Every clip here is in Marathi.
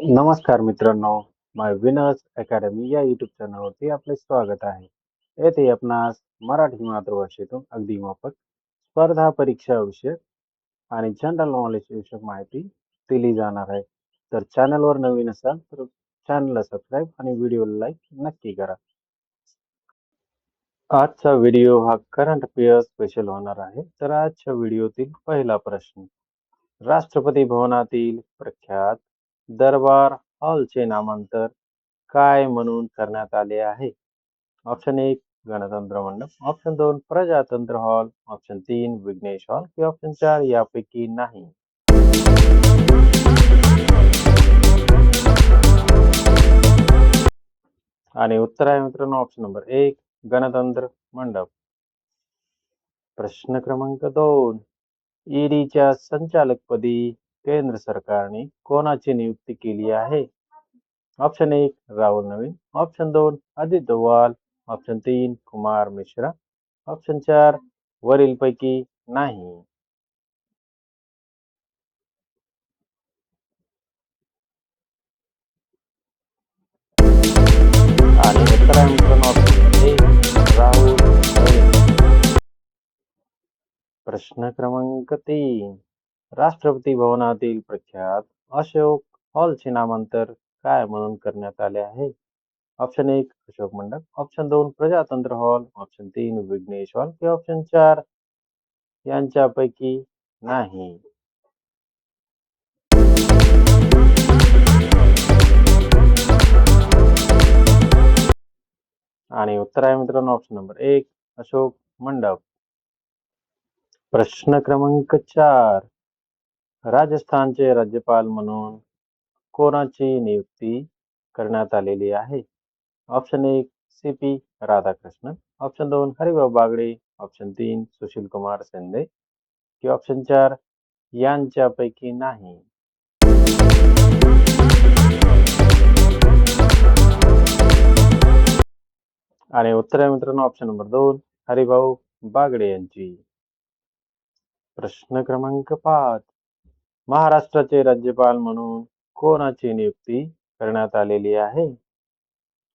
नमस्कार मित्रांनो, माय विनर्स अकॅडमी या यूट्यूब चॅनलवरती आपले स्वागत आहे. येथे आपणास मराठी मातृभाषेतून अगदी मोफत स्पर्धा परीक्षा विषयक आणि जनरल नॉलेज विषयक माहिती दिली जाणार आहे. तर चॅनलवर नवीन असाल तर चॅनलला सबस्क्राईब आणि व्हिडिओला लाईक नक्की करा. आजचा व्हिडिओ हा करंट अफेअर स्पेशल होणार आहे. तर आजच्या व्हिडिओतील पहिला प्रश्न, राष्ट्रपती भवनातील प्रख्यात दरबार हॉलचे नामांतर काय म्हणून करण्यात आले आहे? ऑप्शन 1 गणतंत्र मंडप, ऑप्शन 2 प्रजातंत्र हॉल, ऑप्शन 3 विघ्नेश हॉल की ऑप्शन 4 यापैकी नाही. आणि उत्तर आहे मित्रांनो ऑप्शन नंबर 1 गणतंत्र मंडप. प्रश्न क्रमांक 2, ईडीच्या संचालकपदी केंद्र सरकारने कोणाची नियुक्ती केली आहे? Option 1 Rahul Naveen, option 2 Ajit Doval, option 3 Kumar Mishra, option 4 वरीलपैकी नाही. आणि उत्तर आहे मित्रांनो ऑप्शन 1 राहुल नवीन. प्रश्न क्रमांक 3, राष्ट्रपती भवनातील प्रख्यात अशोक हॉलचे नामांतर काय म्हणून करण्यात आले आहे? ऑप्शन 1 अशोक मंडप, ऑप्शन 2 प्रजातंत्र हॉल, ऑप्शन 3 विघ्नेश हॉल की ऑप्शन 4 यांच्यापैकी नाही. आणि उत्तर आहे मित्रांनो ऑप्शन नंबर 1 अशोक मंडप. प्रश्न क्रमांक 4, राजस्थानचे राज्यपाल म्हणून कोणाची नियुक्ती करण्यात आलेली आहे? Option 1 C P. Radhakrishnan, option 2 Haribhau Bagade, option 3 Sushil Kumar Shinde की ऑप्शन 4 यांच्यापैकी नाही. आणि उत्तर आहे मित्रांनो ऑप्शन नंबर 2 हरिभाऊ बागडे यांची. प्रश्न क्रमांक 5, महाराष्ट्राचे राज्यपाल म्हणून कोणाची नियुक्ती करण्यात आलेली आहे?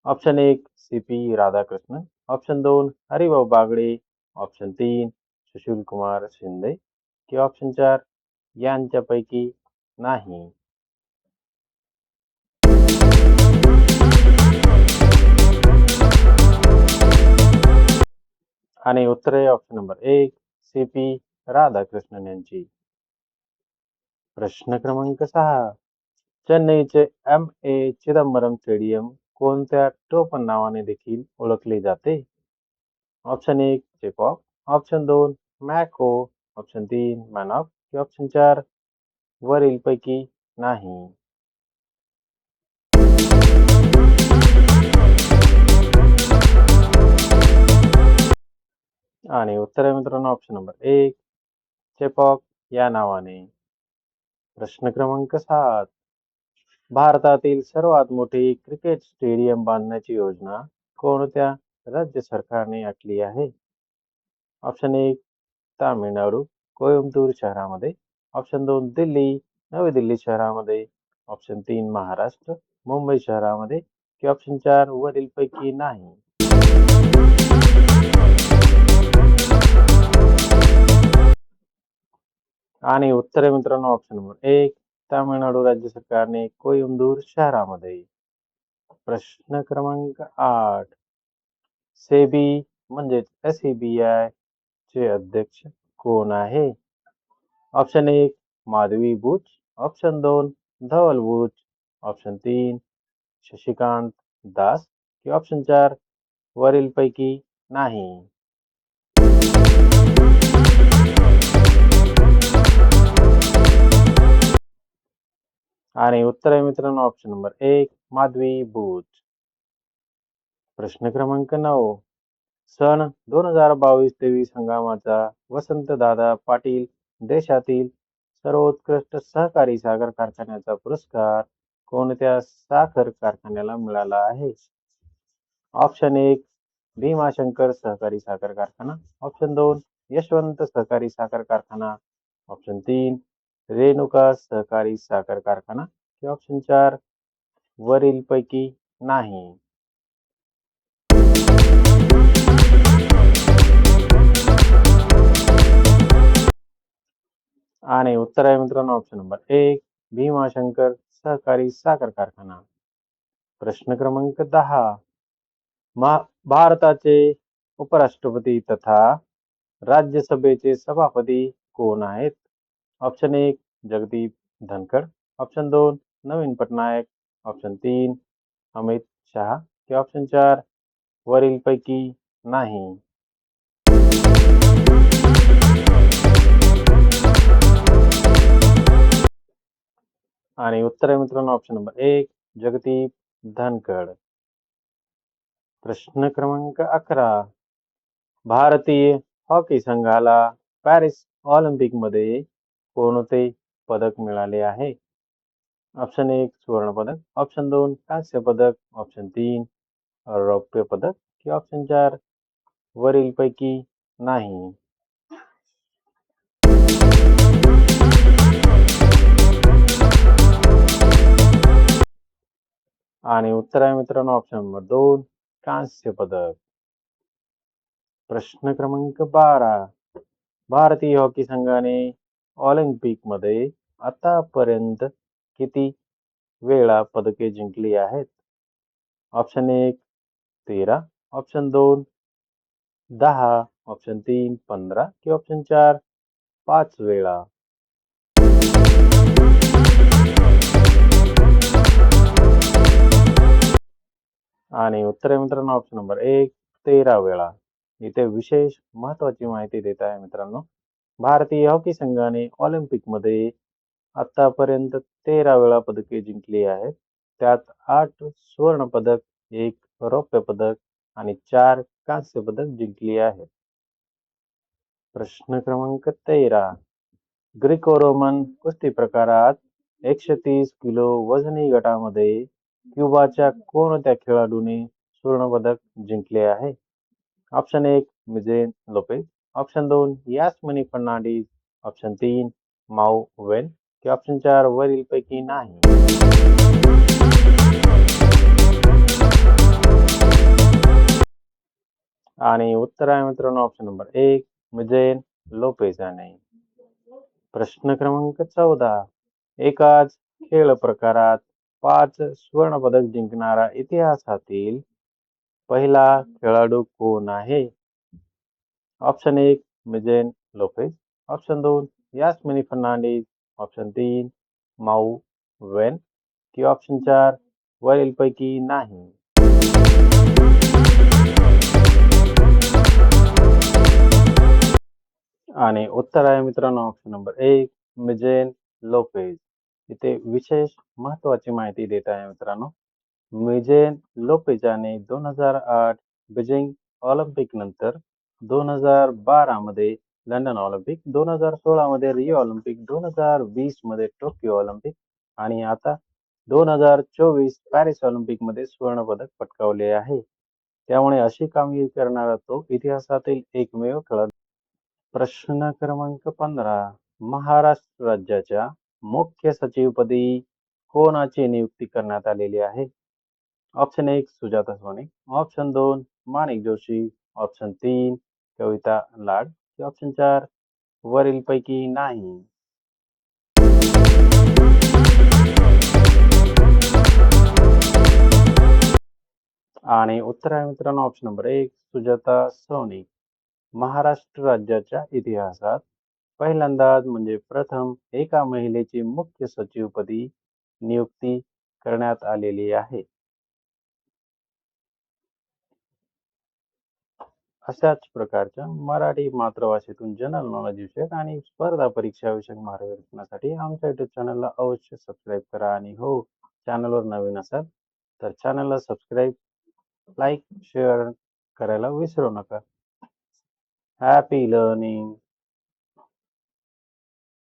Option 1 C P. Radhakrishnan, option 2 Haribhau Bagade, option 3 Sushil Kumar Shinde की ऑप्शन 4 यांच्यापैकी नाही. आणि उत्तर आहे ऑप्शन नंबर 1 सी.पी. राधाकृष्णन यांची. प्रश्न क्रमांक 6, चेन्नईचे एम.ए. चिदंबरम स्टेडियम कोणत्या टोपण नावाने देखील ओळखले जाते? ऑप्शन 1 चेपॉक, ऑप्शन 2 मॅको, ऑप्शन 3 मॅनॉक की ऑप्शन 4 वरीलपैकी नाही. आणि उत्तर आहे मित्रांनो ऑप्शन नंबर 1 चेपॉक या नावाने. प्रश्न क्रमांक 7, भारतातील सर्वात मोठी क्रिकेट स्टेडियम बांधण्याची योजना कोणत्या राज्य सरकारने आखली आहे? ऑप्शन 1 तामिळनाडू कोइंबतूर शहरामध्ये, ऑप्शन 2 दिल्ली नवी दिल्ली शहरामध्ये, ऑप्शन 3 महाराष्ट्र मुंबई शहरामध्ये की ऑप्शन 4 वरीलपैकी नाही. आणि उत्तर आहे मित्रांनो ऑप्शन नंबर 1 तामिळनाडू राज्य सरकारने कोइंबतूर शहरामध्ये. प्रश्न क्रमांक 8, सेबी म्हणजेच SEBI चे अध्यक्ष कोण आहे? ऑप्शन 1 माधवी बुच, ऑप्शन 2 धवल बुच, ऑप्शन 3 शशिकांत दास की ऑप्शन 4 वरीलपैकी नाही. आणि उत्तर आहे मित्रांनो ऑप्शन नंबर 1 माधवी बुच. प्रश्न क्रमांक 9, सन 2022-23 हंगामाचा वसंतदादा पाटील देशातील सर्वोत्कृष्ट सहकारी साखर कारखान्याचा पुरस्कार कोणत्या साखर कारखान्याला मिळाला आहे? ऑप्शन 1 भीमाशंकर सहकारी साखर कारखाना, ऑप्शन 2 यशवंत सहकारी साखर कारखाना, ऑप्शन 3 रेणुका सहकारी साखर कारखाना की ऑप्शन 4 वरीलपैकी नाही. आणि उत्तर आहे मित्रांनो ऑप्शन नंबर 1 भीमाशंकर सहकारी साखर कारखाना. प्रश्न क्रमांक 10 भारताचे उपराष्ट्रपती तथा राज्यसभेचे सभापती कोण आहेत? ऑप्शन 1 जगदीप धनखड, ऑप्शन 2 नवीन पटनायक, ऑप्शन 3 अमित शहा की ऑप्शन 4 वरीलपैकी नाही. आणि उत्तर आहे मित्रांनो ऑप्शन नंबर 1 जगदीप धनखड. प्रश्न क्रमांक 11 भारतीय हॉकी संघाला पॅरिस ऑलिम्पिकमध्ये कोणते पदक मिळाले आहे? ऑप्शन 1 सुवर्ण पदक, ऑप्शन 2 कांस्य पदक, ऑप्शन 3 रौप्य पदक की ऑप्शन 4 वरीलपैकी नाही. आणि उत्तर आहे मित्रांनो ऑप्शन नंबर 2 कांस्य पदक. प्रश्न क्रमांक 12 भारतीय हॉकी संघाने ऑलिम्पिकमध्ये आतापर्यंत किती वेळा पदके जिंकली आहेत? ऑप्शन 1 13, ऑप्शन 2 10, ऑप्शन 3 15 की ऑप्शन 4 5 वेळा. आणि उत्तर आहे मित्रांनो ऑप्शन नंबर 1 13 वेळा. इथे विशेष महत्वाची माहिती देत आहे मित्रांनो. भारतीय हॉकी संघाने ऑलिम्पिकमध्ये आतापर्यंत 13 वेळा पदके जिंकली आहेत. त्यात 8 सुवर्ण पदक, 1 रौप्य पदक आणि 4 कांस्य पदक जिंकली आहेत. प्रश्न क्रमांक 13 ग्रीको रोमन कुस्ती प्रकारात 130 किलो वजनी गटामध्ये क्युबाच्या कोणत्या खेळाडूने सुवर्णपदक जिंकले आहे? Option 1 Mijain Lopez, option 2 Yasmani Fernandez, option 3 माऊ वेन की ऑप्शन 4 वरीलपैकी नाही. आणि उत्तर आहे मित्रांनो ऑप्शन नंबर 1 मिजेन लोपेज याने. प्रश्न क्रमांक 14 एकाच खेळ प्रकारात 5 सुवर्ण पदक जिंकणारा इतिहासातील पहिला खेळाडू कोण आहे? Option 1 Mijain Lopez, option 2 Yasmani Fernandez, option 3 माऊ वेन की ऑप्शन 4 वरीलपैकी नाही. आणि उत्तर आहे मित्रांनो ऑप्शन नंबर 1 मिजेन लोपेज. इथे विशेष महत्वाची माहिती देत आहे मित्रांनो. मिजेन लोपेज याने 2008 बीजिंग ऑलिम्पिक नंतर 2012 मध्ये लंडन ऑलिम्पिक, 2016 मध्ये रिओ ऑलिम्पिक, 2020 मध्ये टोकियो ऑलिम्पिक आणि आता 2024 पॅरिस ऑलिम्पिक मध्ये सुवर्ण पदक पटकावले आहे. त्यामुळे अशी कामगिरी करणारा तो इतिहासातील एकमेव खेळाडू. प्रश्न क्रमांक 15 महाराष्ट्र राज्याच्या मुख्य सचिवपदी कोणाची नियुक्ती करण्यात आलेली आहे? Option 1 Sujata Soni, option 2 Manik Joshi, option 3 Kavita Lad की ऑप्शन 4 वरीलपैकी नाही. आणि उत्तर आहे मित्रांनो ऑप्शन नंबर 1 सुजाता सोनी. महाराष्ट्र राज्याच्या इतिहासात पहिल्यांदाच म्हणजे प्रथम एका महिलेची मुख्य सचिवपदी नियुक्ती करण्यात आलेली आहे. अशाच प्रकारच्या मराठी मातृभाषेतून जनरल नॉलेज विषयक आणि स्पर्धा परीक्षा विषयक मार्गदर्शनासाठी आमच्या युट्यूब चॅनलला अवश्य सबस्क्राईब करा. आणि हो, चॅनलवर नवीन असाल तर चॅनलला सबस्क्राईब, लाईक, शेअर करायला विसरू नका. Happy learning.